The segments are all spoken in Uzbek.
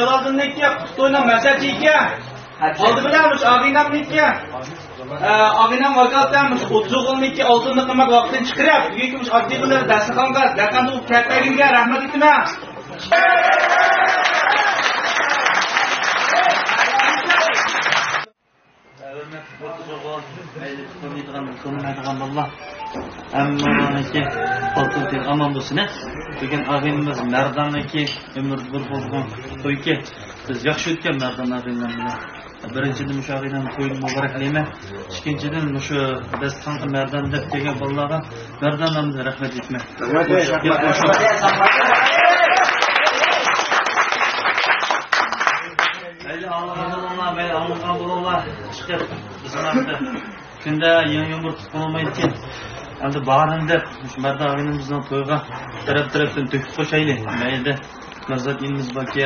Jaloliddin'niki Xitoyning Mashhadniki. Oldi bilanmish Ag'inamniki. Ag'inam vakolatamish 30 o'g'ilniki oltinni qilmak vaqtini chiqarib, uyga oddiy bilan dasturxonga, yaqinda kattaginga rahmat aytaman. Ammoniki oltin aman bo'lsin. Degan ag'inimiz Mardonniki umr bir bo'lgan to'yga biz yaxshi o'tgan Mardon ag'inlar bilan. Birinchidan o'sha ag'inani to'yini muboraklayman. Ikkinchidan o'sha dasturxonga Mardon deb kelgan bolalarga Mardondan rahmat aytman. Alloh bo'linglar, chiqib bizlarni kunda yomg'ir tutqolmaydi. Endi barini deb Mardon ag'inimizning to'yga taraf-tarafdan to'kib qo'shaylik. Mayli, Mirzodinimiz borki,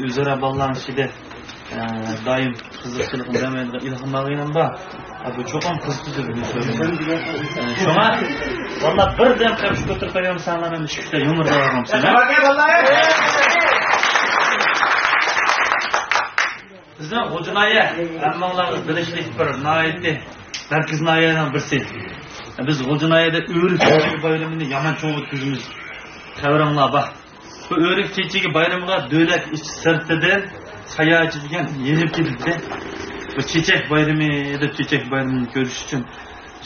o'zaro bog'lanish ichida doim qiziqchilik qilmaydigan ilhom ag'inam bor. Bu cho'qon qiziqdi deb so'rayman. Shoma, vallahi birdan qarshi ko'tarib qo'yam sanlarni ishda yomg'ir bo'lgansan. Bizning Xo'jinoya hammalarimiz bilishlik bir noyati markaz noyadan birsi. Biz Xo'jinoyada o'rik chechigi bayramini yomon cho'ng o'tkazamiz. Qavranglar bor. Bu o'rik chechigi bayramiga davlat ichi sirtidan sayohatchi degan yelib kelibdi. Bu chechak bayrami deb chechak bayramini ko'rish uchun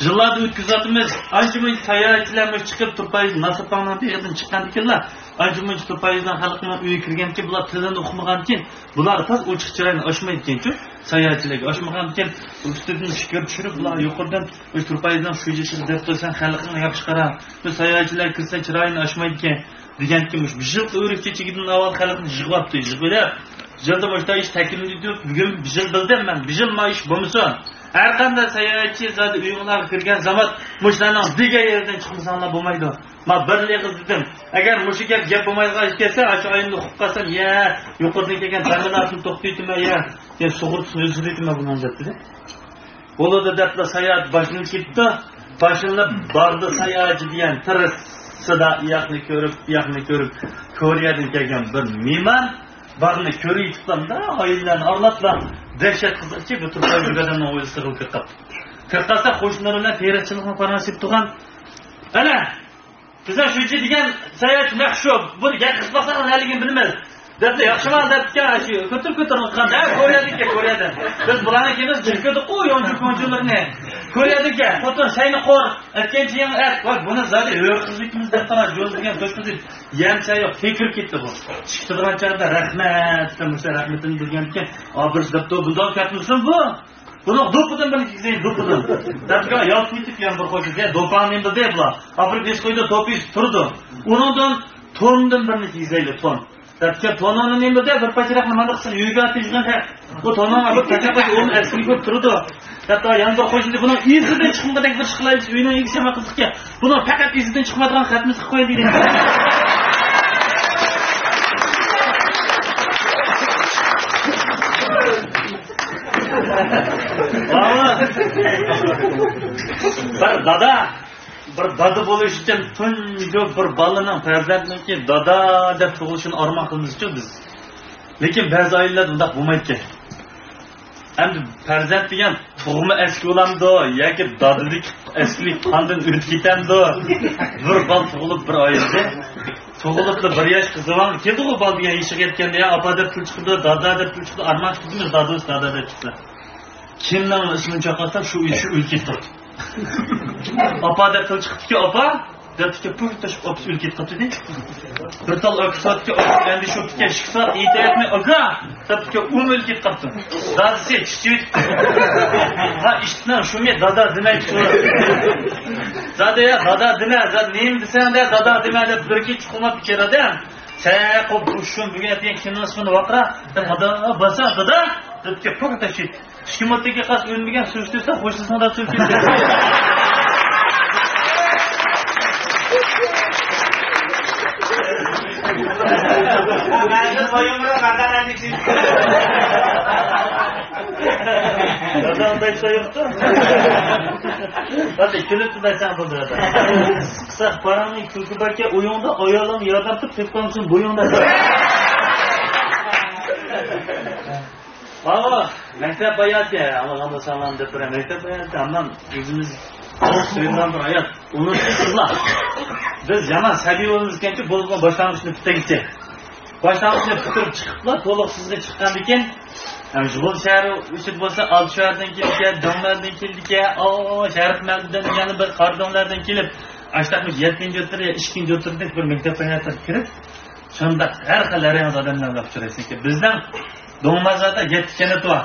yillarda o'tkazamiz. Ancha-muncha sayohatchilar chiqib turpayib Nasibxonning beridan chiqqan ekanlar. Ancha-muncha turpayizdan xalqning uyiga kirganki, bular tilini o'qimagan ekan, bular toz ochiq chiroyini ochmaydi ekan-ku. Sayohatchilarga ochmagan ekan, ustidan shikir tushirib, bular yuqoridan o'sha turpayizdan shu yechib deb qo'ysan, xalqni yaxshi qara. Bu sayohatchilar kirsa chiroyini ochmaydi ekan deganki, bir yil o'rik chechigidan avval xalqni yig'ibdi, yig'ilib. Yilda boshda ish taklif etib, bugun bir yil bildim men, bir yil ish bo'lmasa har qanday sayohatchi zodi uyinglarga kirgan zaman mushlarning degan yerdan chiqmasanglar bo'lmaydi. Men birlik dedim. Agar mushi gap bo'lmaydigan ish kelsa, shu oyimni o'qib qolsam, ya, yuqoridan kelgan ta'minotni to'xtatayman, ya, sug'urtasini o'zgartiraman bundan debdi. Bo'ladi deb sayohat boshlanib ketdi. Boshlanib bordi sayohatchi degan tirsida yaqni ko'rib, Koreyadan kelgan bir mehmon barni ko'rib tutsamda, oilalarni orlatlar dahshat qiziqchi bu turgan yurgandan o'zi sig'ilib ketdi. Kirqasa qo'shnilar bilan terachilikni parasib turgan. Ana, bizlar shuncha degan sayohat yaxshi, bu gap qilmasa nimaligini bilmaydi. Debdi, yaxshiman debdi, shu ko'tir-ko'tirgan, Koreyadan. Biz bularni kemiz jirkadi qo'y, yonjuk-yonjuklarni. Koreyaga, xotin sayni qo'r, aytgancha ham voy, buni zali o'rqizlikimiz deb qarab, jo'zdigan to'shqizib, yamcha yo'q, tekir ketdi bu. Chiqtirgan chog'da rahmat, demoqchi rahmatini bilgan ekan, bir debdi, bundan ketmisin bu. Buni do'pidan bir kizay do'pidan. Dabga yo'q ketib ham bir qo'ydi, do'pamin bildi bular. Afrika qo'ydi, to'pis turdi. Undan tondan bir kizayli ton. Dabga tonani nima deb bir pachroq nima qilsin, uyga tijgan bu tonani bir pachroq o'ni asli ko'p turdi. Hatta yanında qo'shindi buni izidan chiqmagan bir chiqlaymiz uyning egishama qiziqga. Buni faqat izidan chiqmaydigan xatimiz qilib qo'ying deydi. Bir dada bo'lish uchun tungi bir balaning farzandniki dada deb tug'ilishini armon qilamiz-ku biz. Lekin ba'zi oilalar bunday bo'lmaydi. Endi farzand degan tug'ma eski bo'lamdi yoki dadalik eskilik qondan o'tib ketamdi. Bir bal tug'ilib bir oilada tug'ilib bir yosh qizg'on keldi u bal degan ishga ketganda ya opa deb pul chiqdi, dada deb pul chiqdi, armon qilamiz dada deb chiqdi. Kimning ismini chaqirsa shu ish o'lib ketdi. Opa deb pul chiqdi-ki, opa debki pul tashib opis o'lib ketdi dedi. Bir tal oqsatga endi shu tikka chiqsa aytayapman, aka debki o'lib ketdi. Dadasi chiqdi. Ha ishni shunga dada demaydi. Dada dema, nima desang-da dada dema deb birga chiqmab keladi-ham. Sen qo'b shun bugun aytgan kimnisini vaqra, dada basa dada debki pul tashib. Shimotiga qas o'lmagan so'z desa, qo'shnisida so'z keldi. Dadam boyumra madanadik siz. Dadam daysoyibdi. Hadi kulib desam bo'ladi. Qisqa paramning kulki barka o'yinda ayolim yordam qilib tepqonsin bo'yinda. Valla mektep hayat ya. Allah'ım da sağlam depre mektep hayat. Ama yüzümüz çok suyundan bir hayat. Unutsuzlar. Biz yaman sabiy bo'lgancha bo'lgan boshlang'ichni bitta gitsak. Boshlang'ichni bitirib chiqiblar, to'liqsizga chiqqan ekan. Jibol shahri uchib bo'lsa, Olshardan keldik, Donlardan keldik, Sharif Maldan yana bir qardonlardan kelib, ashtaqmish 7-o'tirda, 2-o'tirda bir maktab hayotga kirib, shunda har xil rang odamlarga uchraysiz ekan. Bizdan Do'ngmazorda 7 kanat bor.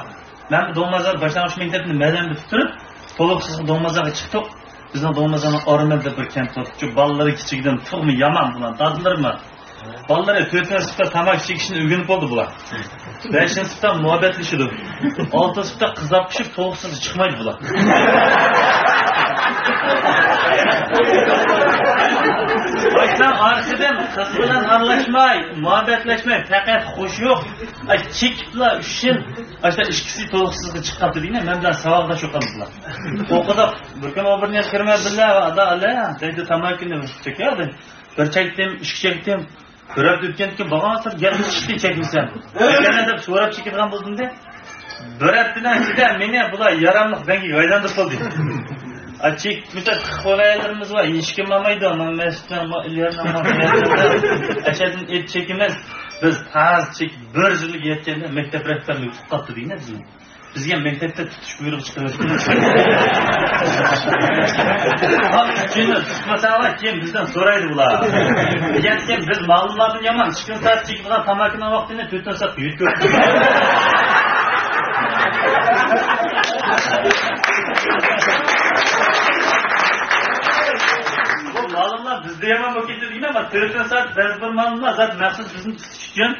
Men Do'ngmazor boshlang'ich maktabni mazamda bitirib, to'liqsiz Do'ngmazorga chiqdik. Bizning Do'ngmazorning Ormanda bir kent bor. Shu bolalar kichikdan tug'mi yomon bular, dadillarmi? Bolalar 4-sinfda tamak chekishni o'rganib oldi bular. 5-sinfda muhabbatlashadi. 6-sinfda qizlar pishib, to'liqsiz chiqmaydi bular. Baştan arkadan kız bilan aralashmay, muhabbatlashmay, faqat xush yo'q. Chekiblar uchun, ashta ikkisi to'liqsizga chiqibdi deyna, men bilan savolda cho'qamizlar. O'qida bir kun o'birni kirmadilar, ada, deydi tamakini chekadi. Bir chekdim, ikki chekdim. Ko'rib o'tgandan bag'asir gelishdi chekmisan. Yana deb so'rab chekadigan bo'ldim-da. Bir haftadan keyin meni bular yaramliq bangiga aylantirib qoldi. Açık mütet kolaylarımız var. İşkim mamaydı ama mesutdan ileriden aşağıdan et çekimez. Biz taz çek bir yıllık yetkende mektep rehberliği tuttı değil mi bizim? Bizge mektepte tutuş buyruğu çıkarıyoruz. Şimdi tutmasalar kim bizden soraydı bular. Diyecekken biz malumlardan yaman. Çıkın saat çekimden tamakına vaktinde tütün saat büyük gördük. Malumlar bizde yaman vakitli değil ama telefon saat bezbir malumlar zaten mahsus bizim tutuşuyor.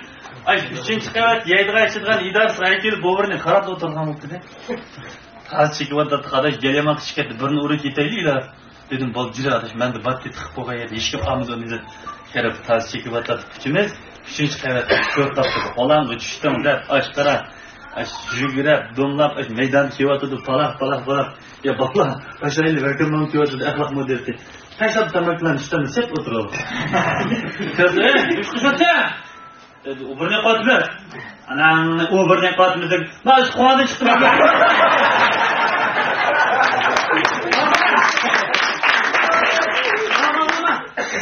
Ay 3-chi qavat 7 aychidan idor saykil bo'g'irni qarab o'tirgan bo'ldi-da. Hozir chekib o'tirdi, qadash gelaman chiqadi, birini urib ketayliklar. Dedim, "Bol jira adash, menda batni tiqib qo'ygan edi, ishga qolmadi deb kirib hozir chekib o'tirdi. Kuchimiz 3-chi qavat ko'p topdi. Qo'lan uchishdim deb oshqara yugurib, domlab maydon cheyotdi, palaq. Ya baqla, qashayli vakamon ko'rdi, axloqmo derdi. Tashlab tamaklarni ishdan sep o'tiradi. Dedi, "Ish qilsa o birine qatmır. Anam o birine qatmır deb. Ben qo'yadi chiqdim.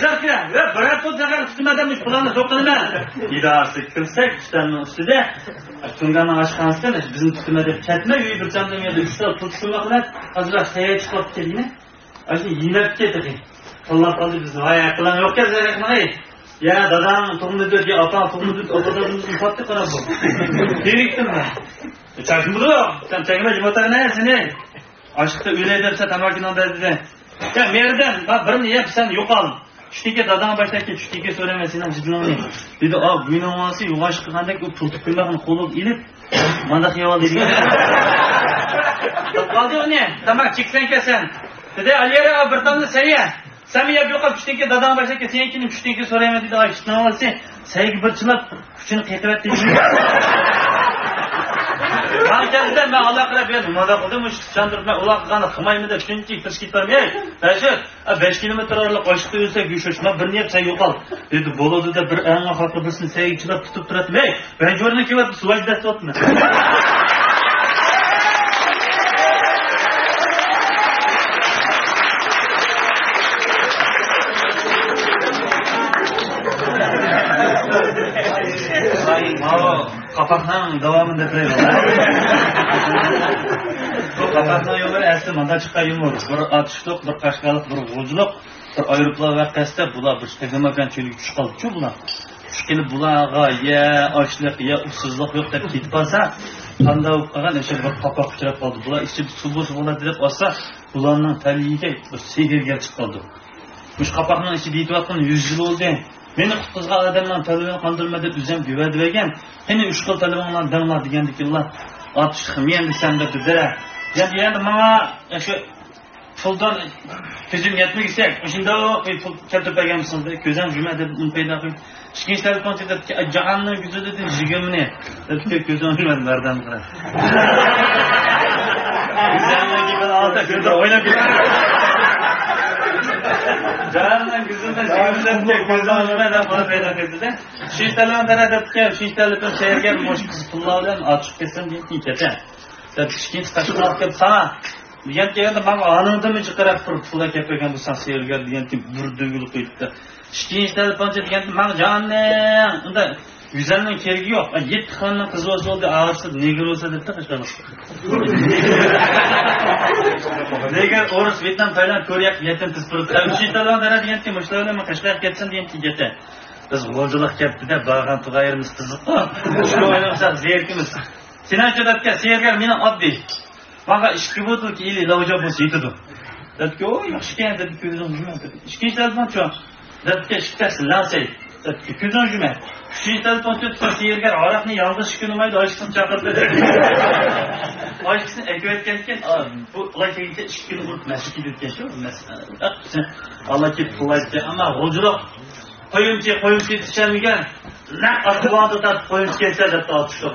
Zarkira, bir hafta zagar tutmadanmış bularni so'qilma. Idorasi kirsak, ishlarning ustida tungan oshxonasidan bizni tutma deb ketma, uy bir jamdan yerda 3 ta pul tushmoqlar, hozir sayya chiqib keldingmi? Ashi yilab ketdi. Alloh qoldi bizni voya qilan yo'qka zarakmay. Ya dadam to'g'ri dedi, ota to'g'ri dedi, otadan fatdi qarab bu. Berikdim men. Chaqimdi, sen chaqima jimotarna seni. Aşıqda o'ylay debsa tamakini dedi. Ya merdan, birini yeb sen yo'qol. Tushdiga dadam boshlab ket, tushdiga so'rama sen jidloni. Dedi, "A, buynavasi yo'g'ash qilgandek u pul tutmag'ini qo'lib ilib, mana xiyol dedi." Qoldi uni, tamak cheksang kelsan. Dedi, "Aliyara bir tomni sayya." Sen yap yo'qol tushdiga dadam boshlab ket, sen keyin tushdiga so'rayman dedi. Ay, ishtonolsa, sayga bir chilab kuchini qaytarib dedi. Hankanda ben Allah qilib berdim. Mana qildim, chandurma uloq qilgani qilmaymi deb shunchalik tirishib ketdim. Tashi 5 kilometr oraliq oshib o'lsak, go'shashma bir niyat say yo'qol. Dedi, bo'ladi deb bir anga haqli birsini sayga chilab tutib turadi. Ben jo'rni kelib suvajda tutma. Kapakdan devamında koyuyorlar. Bu kapakdan yolları asli manda çıkan yumur. Bir atışlık, bir kaşkalık, bir vurculuk, bir ayrıplar ve keste bular bir tegamakan çölük çıkaldı. Şu bular. Şükeli bulağa ya açlık ya ussuzluk yok deb ketip kalsa, kanda uqqagan eşe bir kapak uçurap kaldı. Bular içi su bular deb olsa, bularning tabiiga bir segerga chiqib qoldi. Bu kapakning içi deyip atқан 100 yıl oldu. Meni qutqizgan odamlar talabani qondirma deb o'zim güvadi bergan. Qani 3 xil talabanlar danglar degandiklar. Atish men desam dedi. Endi menga shu puldan ko'zim yetmagisa, o'shanda pul keltirib berganmisizda ko'zim juma deb uni paydo qilib. Ikkinchi telefon dedi, "Jahonning ko'zida dedi, jigimni." Deb ko'zim olmadi bardan qara. Bizlarga bir olta ko'zda o'ynab ketdi. Canım kızımdan sevgilimden gözümden de bana peyda kıldı. Şiştelen bana depken şiştelen şeyken moş kız pulladan açık kesin değil kete. Da kichkinchi tashkil olib sana degan kelganda men animdimi chiqarib turib pullar kelgan bu san sergar degan bir dugul qo'yibdi. Kichkinchi telefoncha deganda men jonim unda güzelning keragi yo'q. 7 xonning qizi bo'lsa bo'ldi, og'irsa neger bo'lsa debdi qashqarmoq. Neger o'ris Vyetnam Tayland ko'ryapti, yetim tiz turibdi. Kichkinchi telefon beradigan mushlarni men qashqarga ketsin degan kiydi. Biz g'o'jilik ketdi-da, bag'an tug'ayirimiz qiziqqa. Shu o'ylashaq zerkimiz. Sinachadakka sergar meni oddiy. Menga ishki bo'ldi ili iloji bo'lsa yetadi. Dadki, "O, yaxshi dedi ko'zim yumadi." Ikkinchi telefon-chi. Dadki, ishkasi lansay. Dadki, ko'zim yumadi. Üçüncü telefon tutsa sergar aroqni yolg'iz ishkilmaydi, oshqisini chaqirdi. Oshqisini ekayotganken, bu ularga ishkini urib masjidga ketgan shu. Allah ketib qo'ydi. Ammo g'o'jiroq qo'yimchi tishalmagan. Naq asbonda tatib qo'yimchi kelsa deb tortishdi.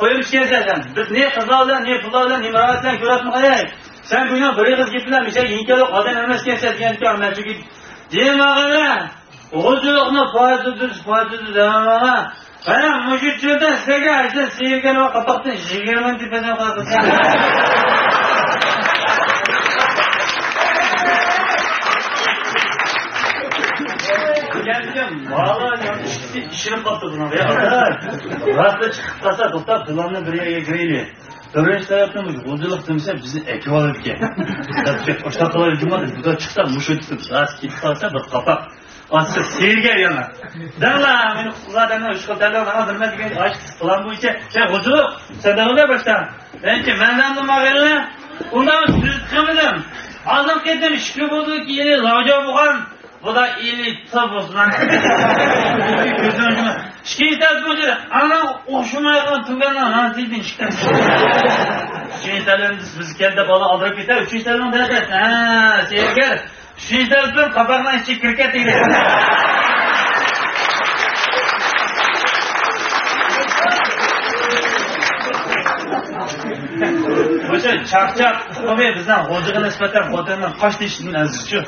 Qo'yib kelsasan, biz ne qizlarlar, ne pullarlar, ne miroratlar ko'rasmiz. Sen buni bir qiz gaplar, misol inkaloq odam emas kelsa deganki, men shu demag'ana. O'ziliqni foydasiz demag'ana. Mana mushukchidan sizga aytsa, sevgan va qapoqdan 20 tepadan qo'yibsan. Geldim, vallahi işini kaptı buna ya. Rahatla çıkıp kasa doktor kulağına bir yere gireyli. Öğrenci tarafından gozuluk demişler bizi ekip alıp ki. O şartlar cumada bu da çıksa muşuttu. Rast git kalsa bir kapak. Asıl seyirger yana. Dağla beni zaten o şartlarla bana bilmez ki aşk falan bu işe. Sen gozuluk sen de öyle başla. Ben ki benden de mağarına ondan süzütmedim. Azam kettim şükür oldu ki yeni laca buğan. Bu da iyi tabus lan. Gözüm önüme. Şikayet böyle. Ana hoşuma yakın tüngenden lan dedin şikayet. Şikayetlerimiz biz kendi bala aldırıp gider. Şikayetlerimiz derler. Ha, sevgili. Şikayetlerimiz kapağından içi kriket değil. O'sha chaqchaq qilmay bizdan g'o'jiga nisbatan xotindan qoch deyishning azizi shu.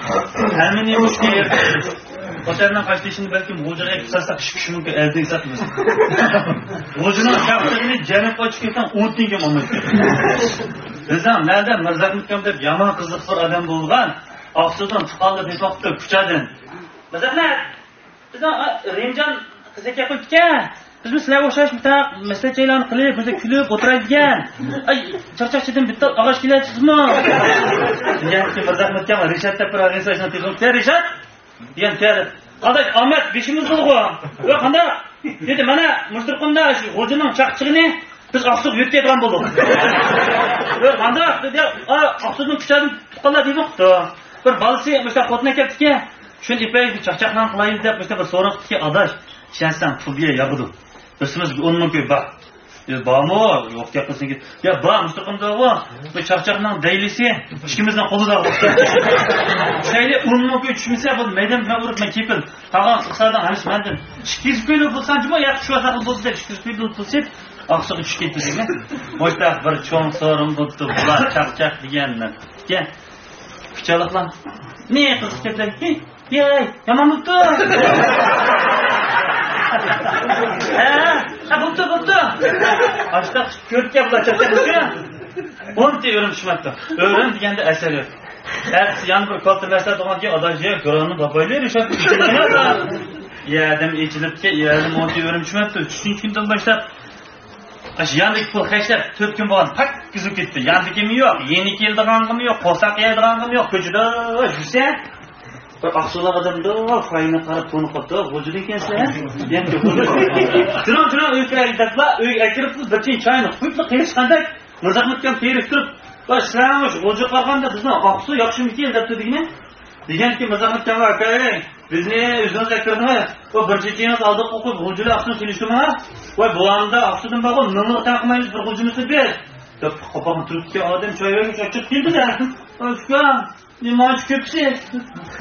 Hamini o'shga yerda xotindan qoch deyishni balkim g'o'jiga qilsak chiqishi mumkin eldiysak biz. G'o'jining chaqchigini janib qochib ketgan 10 tanga olmaydi. Bizdan nada Mirzahmidjon deb yomon qiziq bir odam bo'lgan, oqsudan tuqolib yetmoqda kuchadan. Bizdan Rimjon qizga qo'yibdi-ku. Biz sizlarga o'xshash bitta maslahatlarni qilib, bizni kulib o'tiradigan. Ay, charchaqchidan bitta og'ash kelasizmi? Yangi Mirzahmidjon Rishatda bir organizatsiya tuzib, Rishat degan kelib. Qaday Ahmet 5-imiz bo'ldi. Yo'q, qanday? Dedi, mana Mushtirqimda shu g'o'jining chaqchig'ini biz oqsuq yutayotgan bo'ldik. Yo'q, qanday? Dedi, oqsuqning kuchani tuqqanlar demoqda. Bir balasi o'sha xotna ketdiki, shuni ipay chaqchaqdan qilaylik deb o'sha bir so'roqdiki, adash, ishonsan pulga yog'di. Üstümüz 10 ming ko'y bak. Bormi? Yo'q gapirsin ki. Ya bor, mustaqimda bor. Bu chaqchaqning daylisi ikkimizning qo'lida bor. Shayli 10 ming ko'y tushmasa bu maydon bilan urib men kepil. Tag'in qisqadan halish mendan 200 ko'y bo'lsanchi, yaxshi shu vaqt bo'lsa 200 ko'y bo'lsa, oqsoq tushib ketdi degan. Boshda bir cho'ng so'rim bo'ldi. Bular chaqchaq deganlar. Kel. Kuchaliqlar. Ne qiziq ketdi? Yey, yomon bo'ldi. Buldu. Açta körtke bulacak şu. 10 te örüm düşmekte. Örüm degende eser yok. Ertesi yan bir kaltırlarsa doğan ki adacıya Kur'an'ı babayla erişat. Ya adam içilip ki yardım 10 te örüm düşmekte. 3. günden başlar. Yandaki pul kaçlar 4 gün boğan pak güzüp gitti. Yandaki mi yok? Yeni geldi kanım yok. Kosak yedi kanım yok. Köcüde jüse. Bir aksular adamda fayını qarab to'ni qopdi, g'o'jida ekansan. Endi Turan uyga aytdilar, uyga kirib bir choyni quyib qilishganda Mirzahmidjon terib turib, "Boshlanmoq g'o'ji qolganda bizni oqsu yoqshimikin" debdi deganki Mirzahmidjon aka, bizni o'zingizga kirdimi? O birinchi kiyimiz oldiq o'qib g'o'jilar oqsini kelishdimi? Voy bu anda oqsudan bag'on nima taqmaymiz bir g'o'jimizni ber. Deb qopag'ini turibdi odam choy berib chiqib keldi-da. Uka Nima köpsi?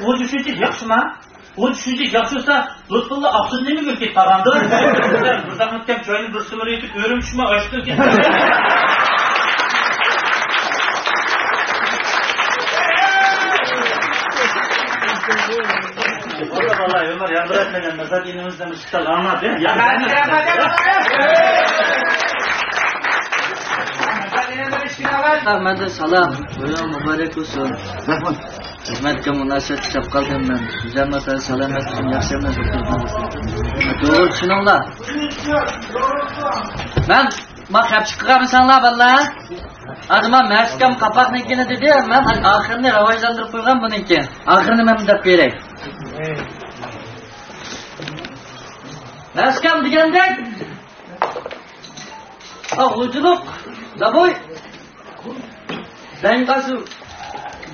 O düşünecek yaxshimi? O düşünecek yaxshisa, Lutfulla aqsız nimaga ketib qolgandi? Mirzahmidjon choyni bir simir etib, o'rimchimi ochdi. Orada vallahi Ömer yardım etmeden de zaten inimizden ışıklar anlat ya. Ahmet'e salam. Buyurun mübarek olsun. Hizmetke münasebet kitap kaldım ben. Güzel masaya salam etsin. Yakşamaz oturdum. Doğru şununla. Ben bak hep çıkıyorum sanla valla. Adıma Meksikam kapak nekine dedi ya. Ben ahırını ravajlandırıp koygan bununki. Ahırını ben de vereyim. Meksikam degende ağuculuk da boy. Ben karşı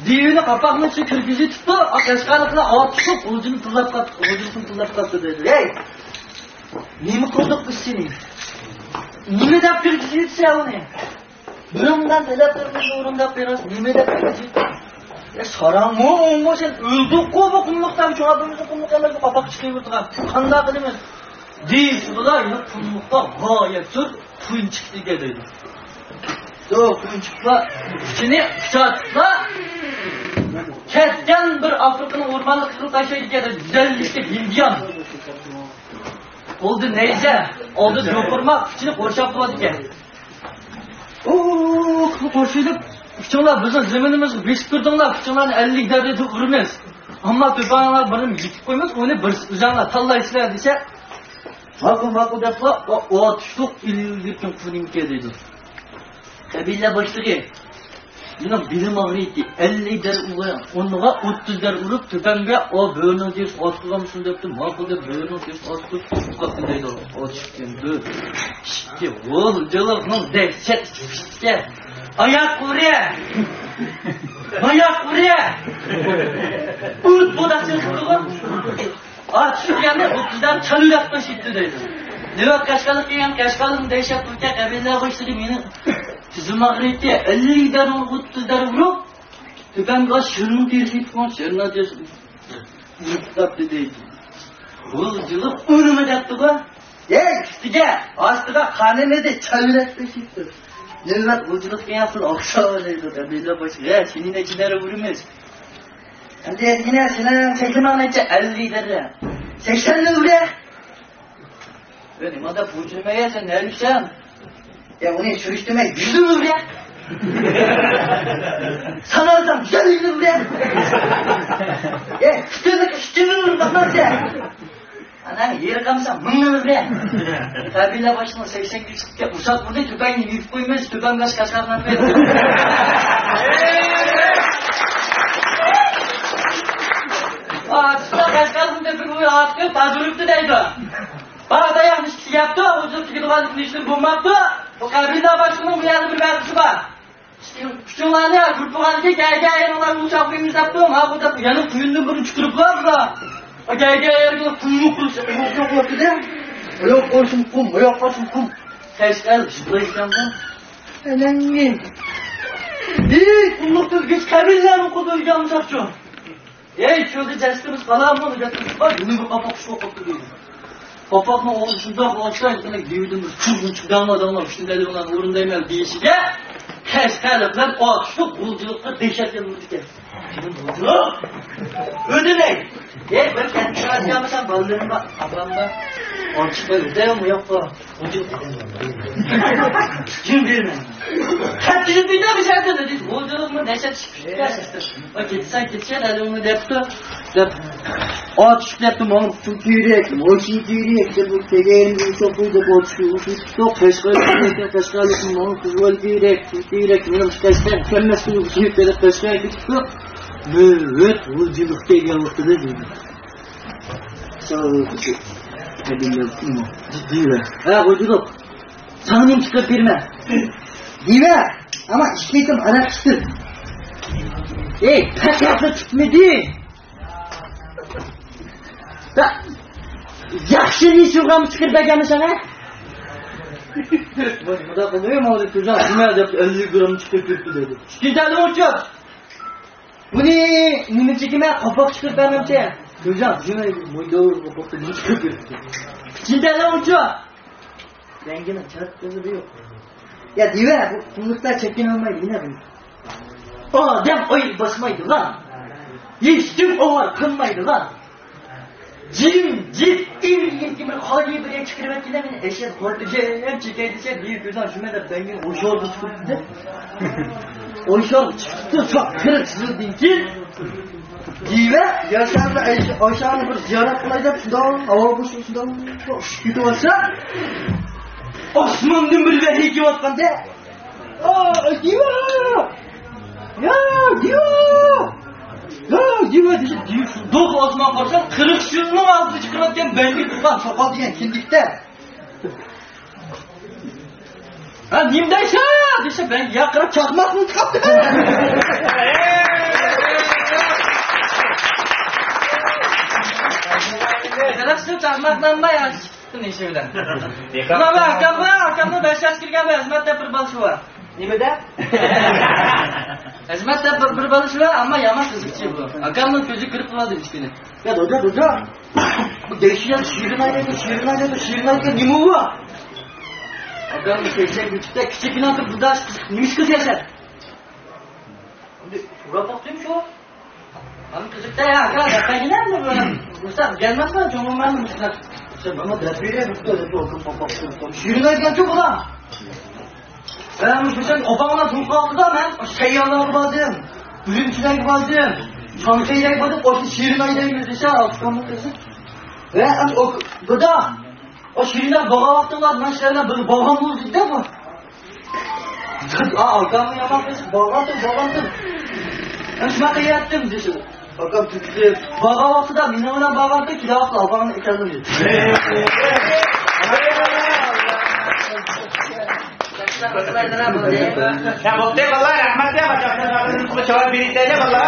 düğünü kapağının içi kırgızı tuttu, eskalıkla ağa tutup ucunu tırlap kaptı dedi. Hey! Nemi kurduk biz seni? Nemi de kırgızı tutsa onu? Bundan telefonumuzu uğrundap veriyoruz, nemi de kırgızı tutsa? Ya saran mı olma sen? Öldük ko bu kumluktan, çoğabımızın kumluklarına kapak çıkıyordu. Kanda kılımız. Değil, şurada yine kumlukta gayet sür, kuyun çıktı geliydi. Yok, kuyuncukla içini çatla ketken bir Afrika'nın ormanlık kırıltaşa gidiyordu. Güzellikte Hindiyan. Oldu neyse, oldu dokurmak içini korşap buladı ki. Ooo, korşuydu. Küçükler bizim zeminimiz beş kırdımlar, küçüklerin 50 derece vurmaz. Ama köpeğinler benim yıkıp koymaz, onu bir üzerine talla içler dese Vaku defa o atıştık ilgirken kufrinke dedi. Kabile başlığı yine bilim ağrıydı. 50 der uğrayan. Onlara 30 der vurup tüpenge o böğünü diyoruz. Attılamışsın döptüm. Makulda böğünü diyoruz. Attık. Kapındaydı o. O çıktı. İşte oğlum cılığının dehşet. İşte. Ayak buraya. Ayak buraya. Bu da çıktı. Atıştık yani 30'dan çalı yaklaşıktı dedi. Ne var kaşkalık yiyen kaşkalığın dehşet Türkiye kabileler başladı beni. Sizin ağrıydı 50 der 30 der vurup tüpen kaç şırın tercih etmem şırın diyorsun. Yurtlattı deydi. Oğulcılık önüme dattı bu. Üstüge astıga kanene de çalırakta çıktı. Ne var oğulcılık yapın akşam deydi kabileler başladı. Senin içinlere vurmaz. Hadi yine senin çekim anlayınca 50 der 80 ne vuruyor? Benim adam bucurmaya sen ne düşen? Ya onu sürüştürme yüzü mü buraya? Sana adam güzel yüzü buraya? Ya küçüğünü vur bakmaz ya. Anam yeri kamsam mınnı buraya? Kabile başına 80 kişilik uçak burada tüpen yiyip koymayız tüpen gaz kaskasına koyuyor. Ağaçta kaskasını tepki koyuyor ağaçta tazuruktu deydi. Bana da yanlış kişi yaptı, o kişi gıdıklarlık işini bulmaktı. O kabile başkanının bu yerde bir vergisi var. Küçükler ne? Kurtluğan'daki gergeyen olan uçak kuyumuz yaptım. Ha bu da yanıp kuyundan bir çıkırıp var da. O gergeyen yerine kumluk kursun. Yok yok dedi. Yok olsun kum, yok olsun kum. Teşkil, şıklayacağım ben. Önemli. Değil, kumluksuz geç kabiller okudu yanlış açıyor. Şöyle cestimiz falan mı olacaksınız? Bak, bunu bir kapak şu kapatı değil. Kapatma oluşunda konuştan girdim çılgın çıkan adamlar üstünde de olan uğrundayım el değişike keskalıklar o atıştık buluculukta dehşet yanıldık ya. Şimdi buluculuk ödemek. Ben kendi şahsi yapmasam ballarımda ablamda orçuk böyle değil mi yok mu? Buluculuk kim bilmem. Kendisi bir de bir şey dedi. Buluculuk mu dehşet çıkmıştır. Bak sen geçen el onu yaptı. O atışık yaptım onu tükürektim. O şey tükürektim. Bu tegeğimizin çokuydu. O çok kaşkalıkım onu kızval tükürektim. Benim kaşkalıkım kemmesi yok. Şimdi böyle kaşkalıkım. Evet, vurculukta yalıktı da değil. Sağ olun. Hadi yaptım o. Ciddi ver. Ha vurculuk. Sanırım çıkıp birine. Değil mi? Ama işletim araçtır. Pek yapı tutmadı. Yaxşı neyse çıkır begemi sana? Bu da kılıyor mu orada çocuğa? Kime yaptı 50 gram çıkır kırpı dedi. Güzel uçuyor. Bu ne çekime kapak çıkır ben ömse. Çocuğa cümle bu doğru kapakta ne çıkır kırpı. Güzel uçuyor. Renginin çarptığını yok. Ya diyor bu kumluklar çekin olmaydı yine bunu. O adam oyun basmaydı lan. Hiç tüm ovar kınmaydı lan. Jim, ilgimi hali bir çıkırıp ettiğinde beni eşit korkacağım, çekeydi büyük gözden cümlede bengin oyşordu çıktı. Oyşordu çıktı, çok kırık sızdı ki. Dive, yaşarda aşağıda bir ziyaret kılacak, şundan, hava boşluğu şundan, şükürtü varsa. Osman'ın bir verdiği kim atkandı? Diva! Ya, Diva diyecek, Diva şu dok Osman karşıdan, kırık şunun altı çıkırken bengin tutan sokal diyen kindikte. Ha, nimdeyse, dese ben yakırıp çakmak mı çıkarttı? Kırıksın çakmaktan bayağı çıktın işe bilen. Buna bak, arkamda 5 yaş girgen bir hizmette bir balışı var. Nimede? Hizmette bir balışı var ama yaman kızıkçı bu. Arkamda gözü kırık kıladı içkini. Ya doca. Bu değişiyen şirin aydaydı, nimi bu? Arkamda küçük bir nakıp bu da nimiş kız yaşar. Şura baktıyım şu. Hanım kızıkta ya, arkadaşlar ben gider mi böyle? Mustafa gelmez mi? Çoğun var mı Mustafa? Ama depreyle şirin aydan çok ulan. Ben mesela obamla çok kaldı da ben seyyarlar badım. Ürün içine gibadım. Şansayla gibadım. O şirin aydan gözüse altıkanlı kızı. Ve o da o şirinden bağa baktılar. Ben şeylerden böyle bağım buldu değil mi? Arkamı yaman kızı. Bağlandım. Ben şuna kıyattım dişi. Bakalım Türkçe. Bağa baktı da minimuna bağlandı ki daha asla bağlandı ikardım diyor. Ya bukti vallahi rahmat ya macam macam cevap biri saja vallahi.